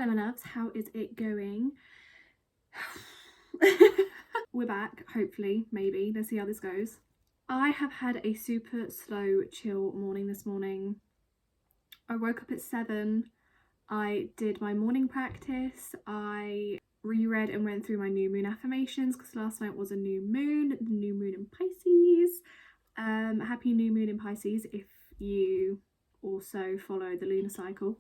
Hi my loves, how is it going? We're back, hopefully, maybe. Let's see how this goes. I have had a super slow, chill morning this morning. I woke up at 7. I did my morning practice. I reread and went through my new moon affirmations because last night was a new moon in Pisces. Happy new moon in Pisces if you also follow the lunar cycle.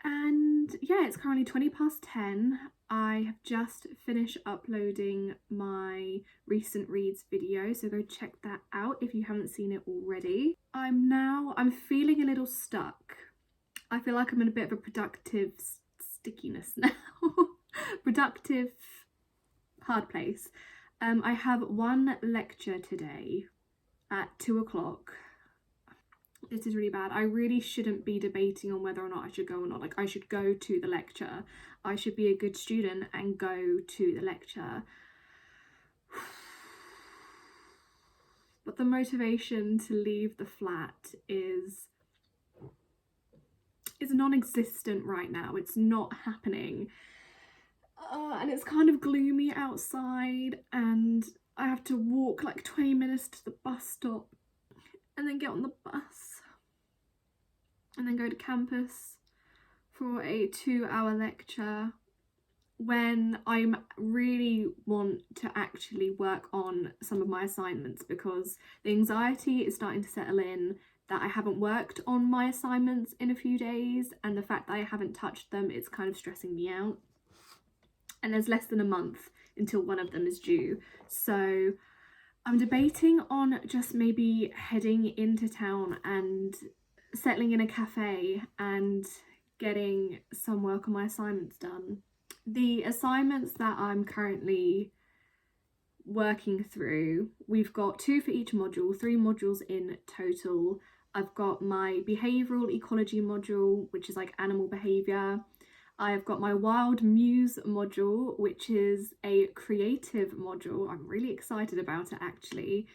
And yeah, it's currently 20 past 10. I have just finished uploading my recent reads video, so go check that out if you haven't seen it already. I'm feeling a little stuck. I feel like I'm in a bit of a productive stickiness now. Productive hard place. I have one lecture today at 2 o'clock. This is really bad. I really shouldn't be debating on whether or not I should go or not. Like, I should go to the lecture. I should be a good student and go to the lecture. But the motivation to leave the flat is non-existent right now. It's not happening. And it's kind of gloomy outside and I have to walk like 20 minutes to the bus stop and then get on the bus and then go to campus for a 2-hour lecture when I really want to actually work on some of my assignments, because the anxiety is starting to settle in that I haven't worked on my assignments in a few days, and the fact that I haven't touched them, it's kind of stressing me out. And there's less than a month until one of them is due, so I'm debating on just maybe heading into town and settling in a cafe and getting some work on my assignments done. The assignments that I'm currently working through, we've got 2 for each module, 3 modules in total. I've got my behavioural ecology module, which is like animal behaviour. I've got my wild muse module, which is a creative module. I'm really excited about it actually.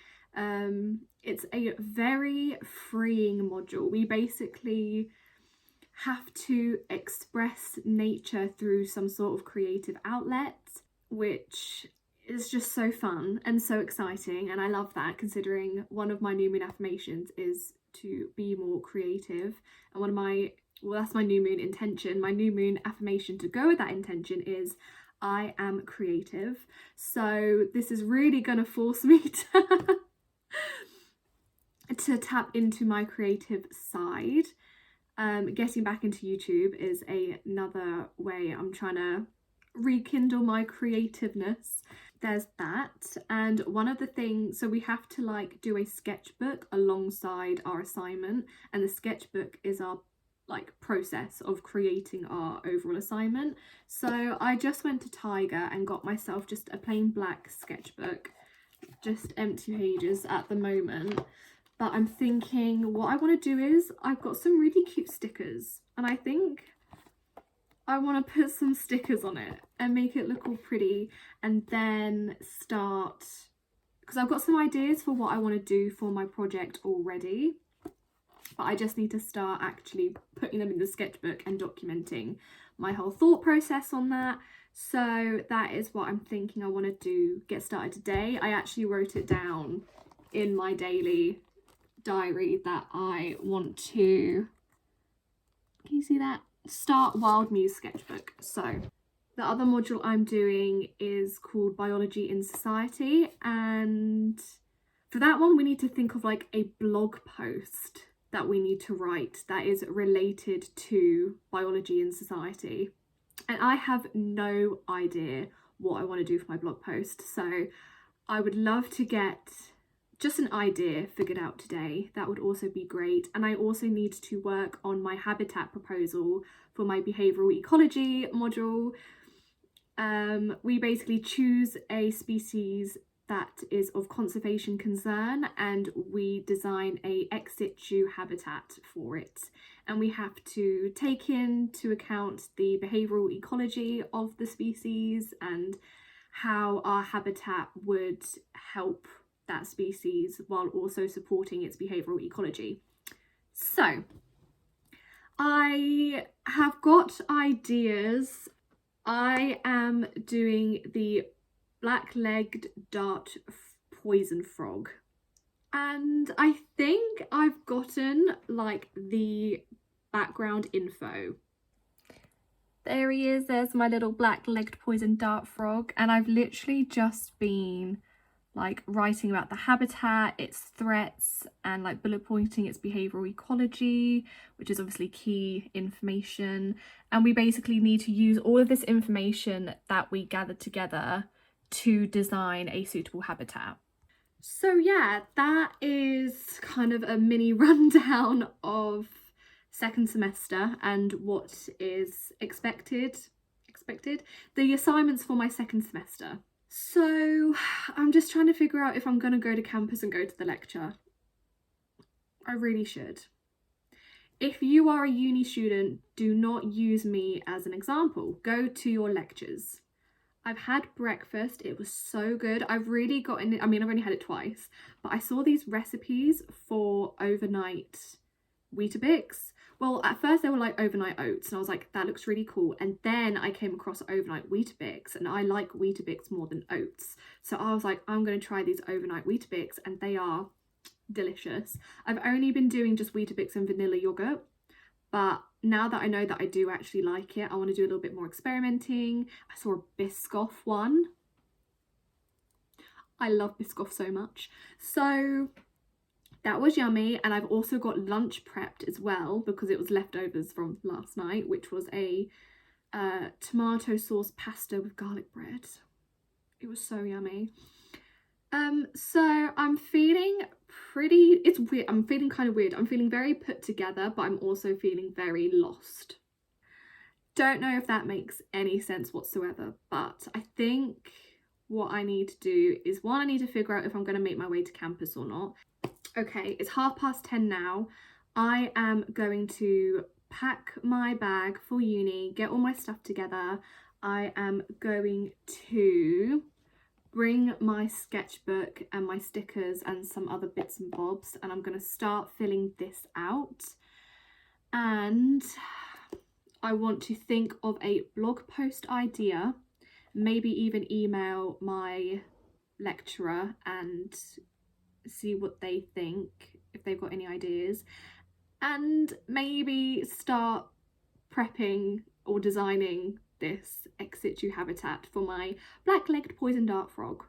It's a very freeing module. We basically have to express nature through some sort of creative outlet, which is just so fun and so exciting, and I love that, considering one of my new moon affirmations is to be more creative, and one of my, well, that's my new moon intention. My new moon affirmation to go with that intention is I am creative. So this is really gonna force me to tap into my creative side. Getting back into YouTube is another way I'm trying to rekindle my creativeness. There's that, and one of the things, so we have to like do a sketchbook alongside our assignment, and the sketchbook is our like process of creating our overall assignment. So I just went to Tiger and got myself just a plain black sketchbook, just empty pages at the moment. But I'm thinking what I want to do is, I've got some really cute stickers and I think I want to put some stickers on it and make it look all pretty, and then start, because I've got some ideas for what I want to do for my project already, but I just need to start actually putting them in the sketchbook and documenting my whole thought process on that. So that is what I'm thinking I want to do, get started today. I actually wrote it down in my daily diary that I want to, can you see that? Start Wild Muse sketchbook. So the other module I'm doing is called Biology in Society, and for that one we need to think of like a blog post that we need to write that is related to biology in society, and I have no idea what I want to do for my blog post, so I would love to get just an idea figured out today. That would also be great. And I also need to work on my habitat proposal for my behavioural ecology module. We basically choose a species that is of conservation concern and we design a ex situ habitat for it, and we have to take into account the behavioural ecology of the species and how our habitat would help that species while also supporting its behavioural ecology. So I have got ideas. I am doing the black-legged dart poison frog. And I think I've gotten like the background info. There he is, there's my little black-legged poison dart frog, and I've literally just been like writing about the habitat, its threats, and like bullet pointing its behavioural ecology, which is obviously key information. And we basically need to use all of this information that we gathered together to design a suitable habitat. So yeah, that is kind of a mini rundown of second semester and what is expected. The assignments for my second semester. So I'm just trying to figure out if I'm going to go to campus and go to the lecture. I really should. If you are a uni student, do not use me as an example. Go to your lectures. I've had breakfast, it was so good. I've really gotten it, I mean, I've only had it twice, but I saw these recipes for overnight Weetabix. Well, at first they were like overnight oats, and I was like, that looks really cool. And then I came across overnight Weetabix, and I like Weetabix more than oats. So I was like, I'm going to try these overnight Weetabix, and they are delicious. I've only been doing just Weetabix and vanilla yogurt, but now that I know that I do actually like it, I want to do a little bit more experimenting. I saw a Biscoff one. I love Biscoff so much. So that was yummy. And I've also got lunch prepped as well because it was leftovers from last night, which was a tomato sauce pasta with garlic bread. It was so yummy. So I'm feeling pretty, it's weird, I'm feeling kind of weird. I'm feeling very put together, but I'm also feeling very lost. Don't know if that makes any sense whatsoever, but I think what I need to do is, one, I need to figure out if I'm going to make my way to campus or not. Okay, it's 10:30 now. I am going to pack my bag for uni, get all my stuff together. I am going to bring my sketchbook and my stickers and some other bits and bobs, and I'm going to start filling this out. And I want to think of a blog post idea, maybe even email my lecturer and see what they think, if they've got any ideas, and maybe start prepping or designing this ex situ habitat for my black-legged poison dart frog.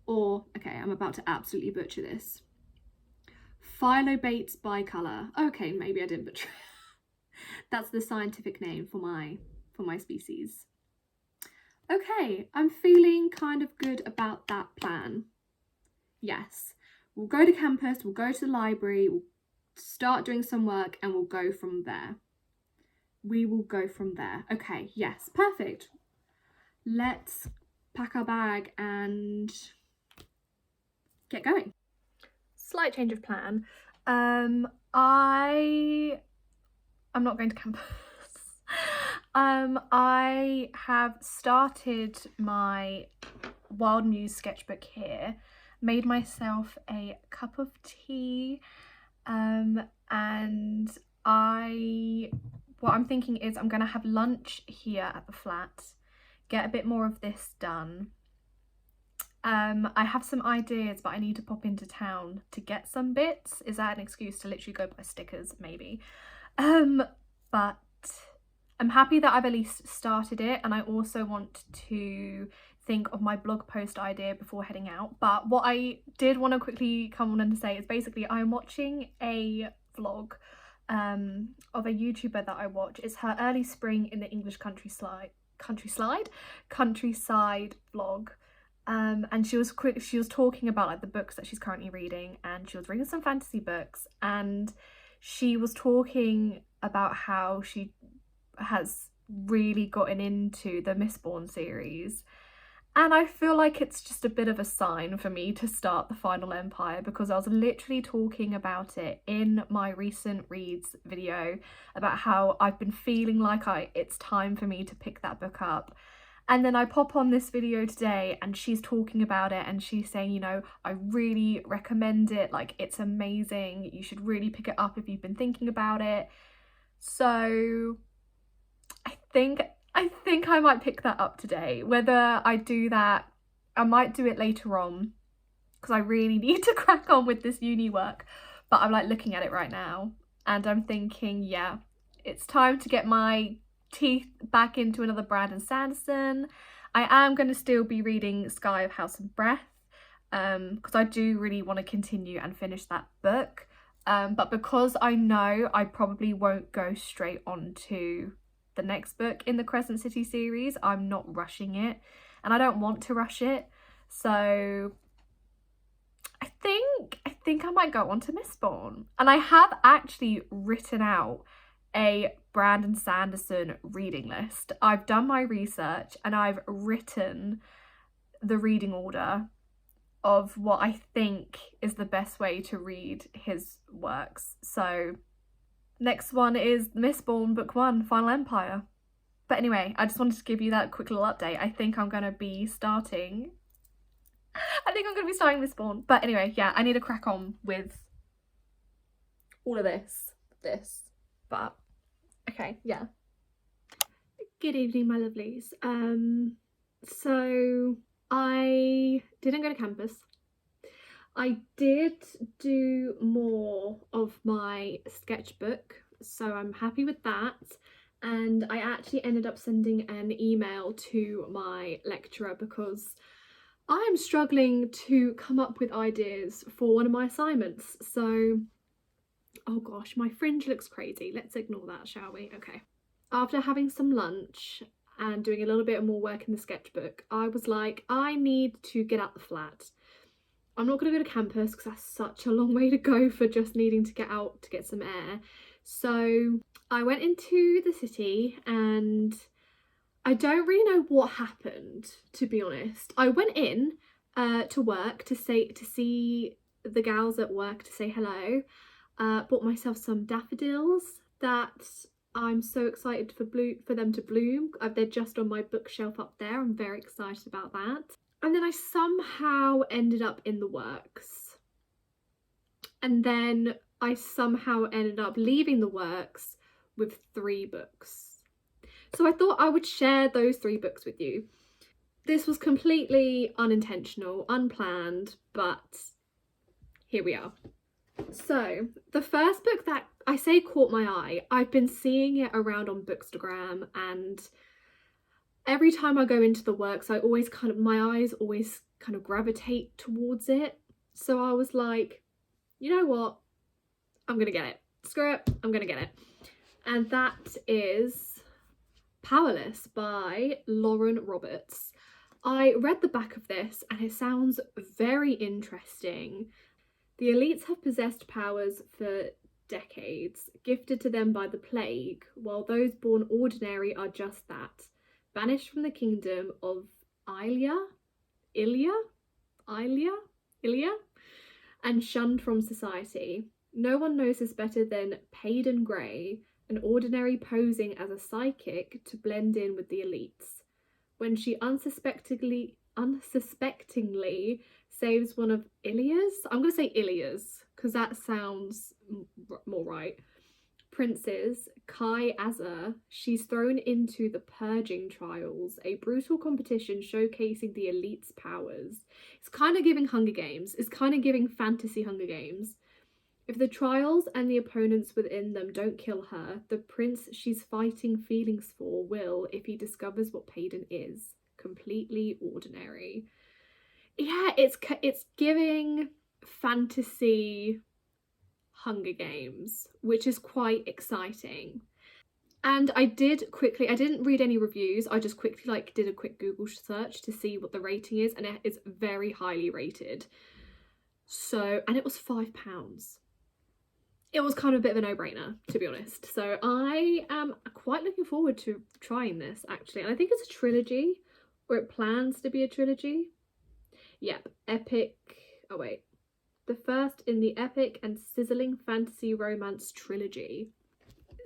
Or, okay, I'm about to absolutely butcher this. Philobates bicolor. Okay, maybe I didn't butcher it. That's the scientific name for my species. Okay, I'm feeling kind of good about that plan. Yes, we'll go to campus, we'll go to the library, we'll start doing some work, and we'll go from there. We will go from there. Okay, yes, perfect. Let's pack our bag and get going. Slight change of plan. I'm not going to campus. I have started my Wild Muse sketchbook here, made myself a cup of tea, and what I'm thinking is I'm going to have lunch here at the flat, get a bit more of this done. I have some ideas, but I need to pop into town to get some bits. Is that an excuse to literally go buy stickers? Maybe. But I'm happy that I've at least started it, and I also want to think of my blog post idea before heading out. But what I did want to quickly come on and say is basically I'm watching a vlog of a YouTuber that I watch. It's her early spring in the English countryside vlog, and she was talking about like the books that she's currently reading, and she was reading some fantasy books, and she was talking about how she has really gotten into the Mistborn series. And I feel like it's just a bit of a sign for me to start the Final Empire, because I was literally talking about it in my recent reads video about how I've been feeling like it's time for me to pick that book up. And then I pop on this video today and she's talking about it, and she's saying, you know, I really recommend it, like it's amazing, you should really pick it up if you've been thinking about it. So I think I might pick that up today. Whether I do that, I might do it later on because I really need to crack on with this uni work. But I'm like looking at it right now and I'm thinking, yeah, it's time to get my teeth back into another Brandon Sanderson. I am going to still be reading Sky of House and Breath because I do really want to continue and finish that book. But because I know I probably won't go straight on to the next book in the Crescent City series, I'm not rushing it and I don't want to rush it. So I think I might go on to Mistborn. And I have actually written out a Brandon Sanderson reading list. I've done my research and I've written the reading order of what I think is the best way to read his works. So next one is Mistborn Book 1, Final Empire. But anyway, I just wanted to give you that quick little update. I think I'm going to be starting Mistborn. But anyway, yeah, I need to crack on with all of this. But okay, yeah. Good evening, my lovelies. So I didn't go to campus. I did do more of my sketchbook, so I'm happy with that. And I actually ended up sending an email to my lecturer because I'm struggling to come up with ideas for one of my assignments. So, oh gosh, my fringe looks crazy. Let's ignore that, shall we? Okay. After having some lunch and doing a little bit more work in the sketchbook, I was like, I need to get out the flat. I'm not going to go to campus because that's such a long way to go for just needing to get out to get some air. So I went into the city and I don't really know what happened, to be honest. I went in to work to see the gals at work, to say hello. Bought myself some daffodils that I'm so excited for them to bloom. They're just on my bookshelf up there. I'm very excited about that. And then I somehow ended up in the works. And then I somehow ended up leaving the works with 3 books. So I thought I would share those 3 books with you. This was completely unintentional, unplanned, but here we are. So the first book that I say caught my eye, I've been seeing it around on Bookstagram, and every time I go into the works, my eyes always kind of gravitate towards it. So I was like, you know what? I'm gonna get it. Screw it, I'm gonna get it. And that is Powerless by Lauren Roberts. I read the back of this and it sounds very interesting. The elites have possessed powers for decades, gifted to them by the plague, while those born ordinary are just that, banished from the kingdom of Ilya, and shunned from society. No one knows this better than Payden Grey, an ordinary posing as a psychic to blend in with the elites. When she unsuspectingly saves one of I'm going to say Ilya's because that sounds more right, princes, Kai Azar, she's thrown into the purging trials, a brutal competition showcasing the elite's powers. It's kind of giving Hunger Games. It's kind of giving fantasy Hunger Games. If the trials and the opponents within them don't kill her, the prince she's fighting feelings for will if he discovers what Payden is. Completely ordinary. Yeah, it's giving fantasy Hunger Games, which is quite exciting. And I didn't read any reviews, I just quickly did a quick Google search to see what the rating is, and it is very highly rated. So, and it was £5. It was kind of a bit of a no-brainer, to be honest. So I am quite looking forward to trying this, actually. And I think it's a trilogy, or it plans to be a trilogy. Yep, epic. Oh wait, the first in the epic and sizzling fantasy romance trilogy.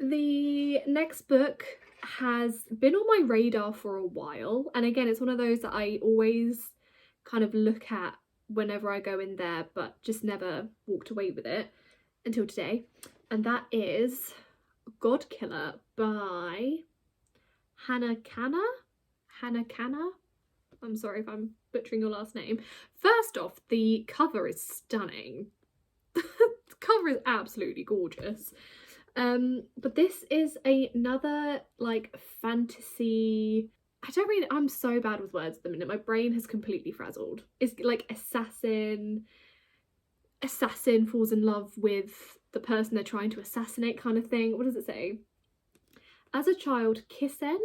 The next book has been on my radar for a while, and again, it's one of those that I always kind of look at whenever I go in there, but just never walked away with it until today. And that is God Killer by Hannah Kanna. I'm sorry if I'm butchering your last name. First off, the cover is stunning. The cover is absolutely gorgeous. But this is another like fantasy. I'm so bad with words at the minute. My brain has completely frazzled. It's like assassin falls in love with the person they're trying to assassinate kind of thing. What does it say? As a child, Kisen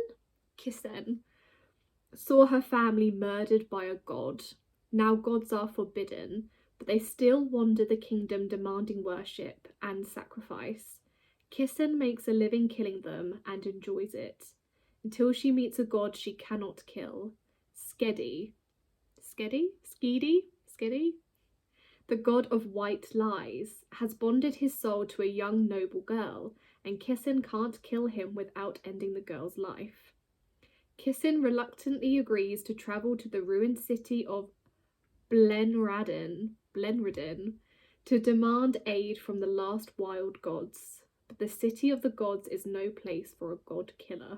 saw her family murdered by a god. Now gods are forbidden, but they still wander the kingdom demanding worship and sacrifice. Kisen makes a living killing them and enjoys it, until she meets a god she cannot kill. Skedi, the god of white lies, has bonded his soul to a young noble girl, and Kisen can't kill him without ending the girl's life. Kisen reluctantly agrees to travel to the ruined city of Blenradin to demand aid from the last wild gods. But the city of the gods is no place for a god killer.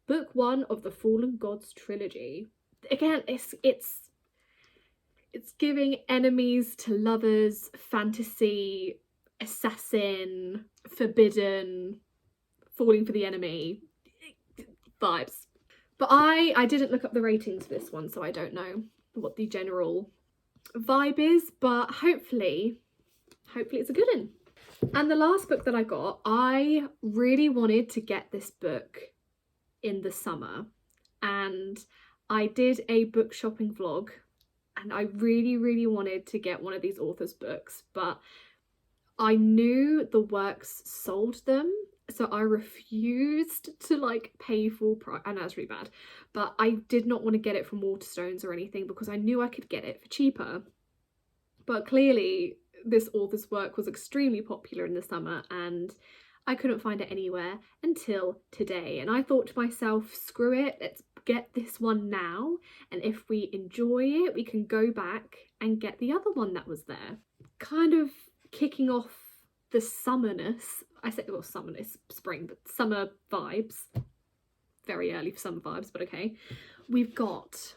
Book 1 of the Fallen Gods trilogy. Again, it's giving enemies to lovers, fantasy, assassin, forbidden, falling for the enemy vibes. But I didn't look up the ratings for this one, so I don't know what the general vibe is, but hopefully it's a good one. And the last book that I got, I really wanted to get this book in the summer, and I did a book shopping vlog, and I really wanted to get one of these authors' books, but I knew the works sold them, so I refused to like pay full price. I know that's really bad, but I did not want to get it from Waterstones or anything because I knew I could get it for cheaper. But clearly this author's work was extremely popular in the summer and I couldn't find it anywhere until today. And I thought to myself, screw it, let's get this one now, and if we enjoy it we can go back and get the other one that was there. Kind of kicking off the summerness, I say, well, summer is spring, but summer vibes, very early for summer vibes, but okay. We've got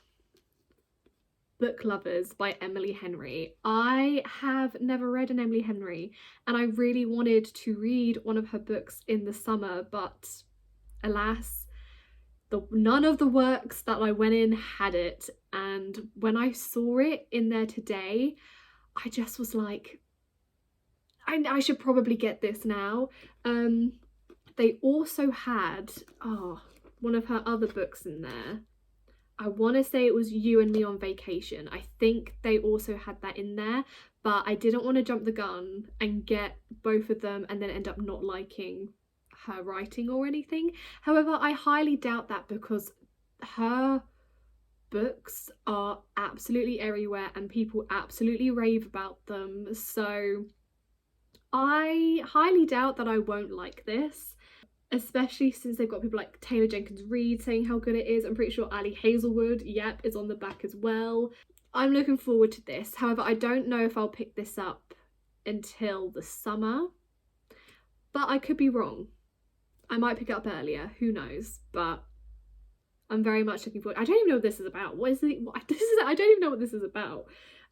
Book Lovers by Emily Henry. I have never read an Emily Henry, and I really wanted to read one of her books in the summer, but alas, none of the works that I went in had it. And when I saw it in there today, I just was like, I should probably get this now. They also had one of her other books in there. I want to say it was You and Me on Vacation. I think they also had that in there, but I didn't want to jump the gun and get both of them and then end up not liking her writing or anything. However, I highly doubt that because her books are absolutely everywhere and people absolutely rave about them. So I highly doubt that I won't like this, especially since they've got people like Taylor Jenkins Reid saying how good it is. I'm pretty sure Ali Hazelwood, yep, is on the back as well. I'm looking forward to this. However, I don't know if I'll pick this up until the summer, but I could be wrong. I might pick it up earlier, who knows, but I'm very much looking forward. I don't even know what this is about. What is it? I don't even know what this is about.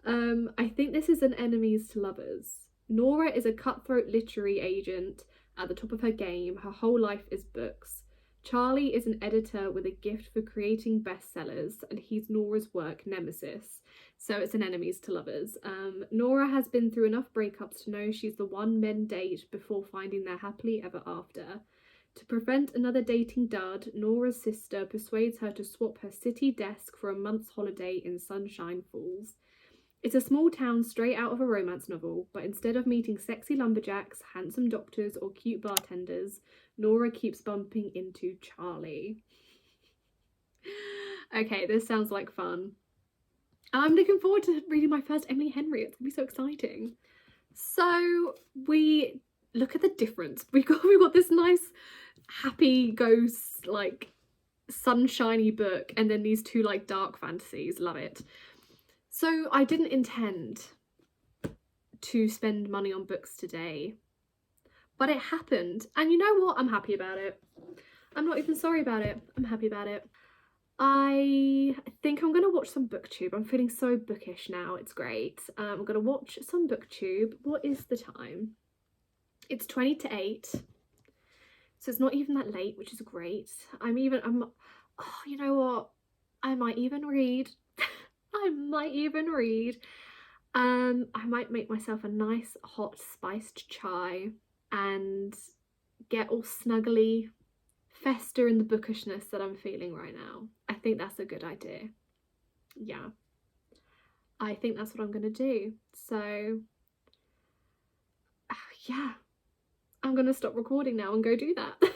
I think this is an enemies to lovers. Nora is a cutthroat literary agent at the top of her game. Her whole life is books. Charlie is an editor with a gift for creating bestsellers, and he's Nora's work nemesis. So it's an enemies to lovers. Nora has been through enough breakups to know she's the one men date before finding their happily ever after. To prevent another dating dud, Nora's sister persuades her to swap her city desk for a month's holiday in Sunshine Falls. It's a small town straight out of a romance novel, but instead of meeting sexy lumberjacks, handsome doctors, or cute bartenders, Nora keeps bumping into Charlie. Okay, this sounds like fun. I'm looking forward to reading my first Emily Henry. It's gonna be so exciting. So we look at the difference. We got this nice, happy ghost, like sunshiny book, and then these two like dark fantasies. Love it. So I didn't intend to spend money on books today, But it happened, and you know what? I'm happy about it. I'm not even sorry about it. I'm happy about it. I think I'm gonna watch some booktube. I'm feeling so bookish now. It's great. I'm gonna watch some booktube. What is the time? It's 20 to 8. So it's not even that late, which is great. Oh, you know what? I might even read. I might even read. I might make myself a nice hot spiced chai and get all snuggly, fester in the bookishness that I'm feeling right now. I think that's a good idea. Yeah, I think that's what I'm gonna do. So yeah, I'm gonna stop recording now and go do that.